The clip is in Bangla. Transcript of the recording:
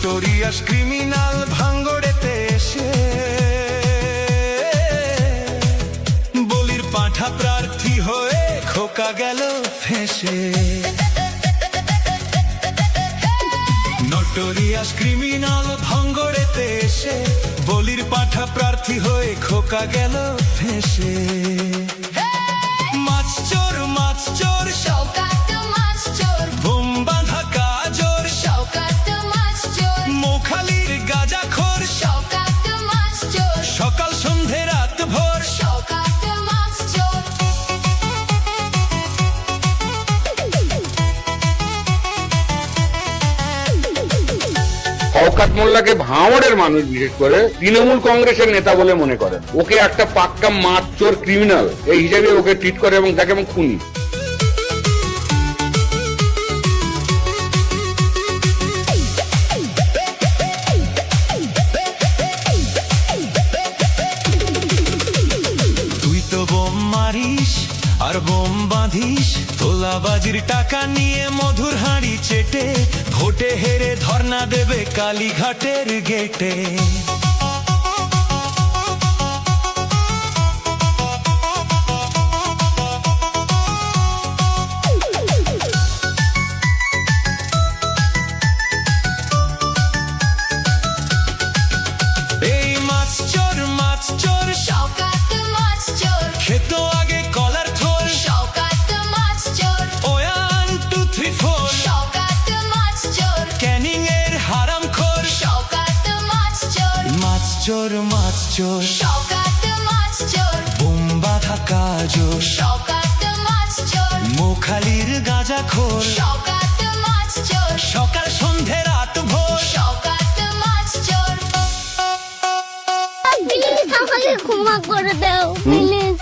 নোটোরিয়াস ক্রিমিনাল ভাঙ্গড়েতে এসে বলির পাঁঠা প্রার্থী হয়ে খোকা গেল ফেঁসে। নোটোরিয়াস ক্রিমিনাল ভাঙ্গড়েতে এসে বলির পাঁঠা প্রার্থী হয়ে খোকা গেল ফেঁসে। মাছ চোর শওকত মাছ চোর, বোম বাঁধা কাজর শওকত মাছ চোর, মোখালির গাঁজাখোর শওকত মাছ চোর, সকাল সন্ধে রাত ভোর শওকত মাছ চোর। শওকত মোল্লাকে ভাঙড়ের মানুষ বিশেষ করে তৃণমূল কংগ্রেসের নেতা বলে মনে করেন। ওকে একটা পাক্কা মাছ চোর ক্রিমিনাল এই হিসাবে ওকে ট্রিট করে এবং তাকে এবং খুনি। তুই তো বোম মারিস আর বোম বাঁধিস, তোলাবাজির টাকা নিয়ে মধুর হাঁড়ি চেটে ভোটে হেরে ধর্ণা দেবে কালীঘাটের গেটে। এই মাছ চোর শওকত মাছ চোর, খেত আগে কলার থোল, শওকত মাছ চোর, 1 2 3 4 শওকত মাছ চোর, ক্যানিং এর হারামখোর। শওকত মাছ চোর, মাছ চোর শওকত মাছ চোর, বোম বাঁধা কাজর শওকত মাছ চোর, মোখালির গাঁজাখোর শওকত মাছ চোর, সকাল সন্ধে রাত ভোর। শওকত মাছ চোর। প্লিজ আমাকে ক্ষমা করে দাও প্লিজ।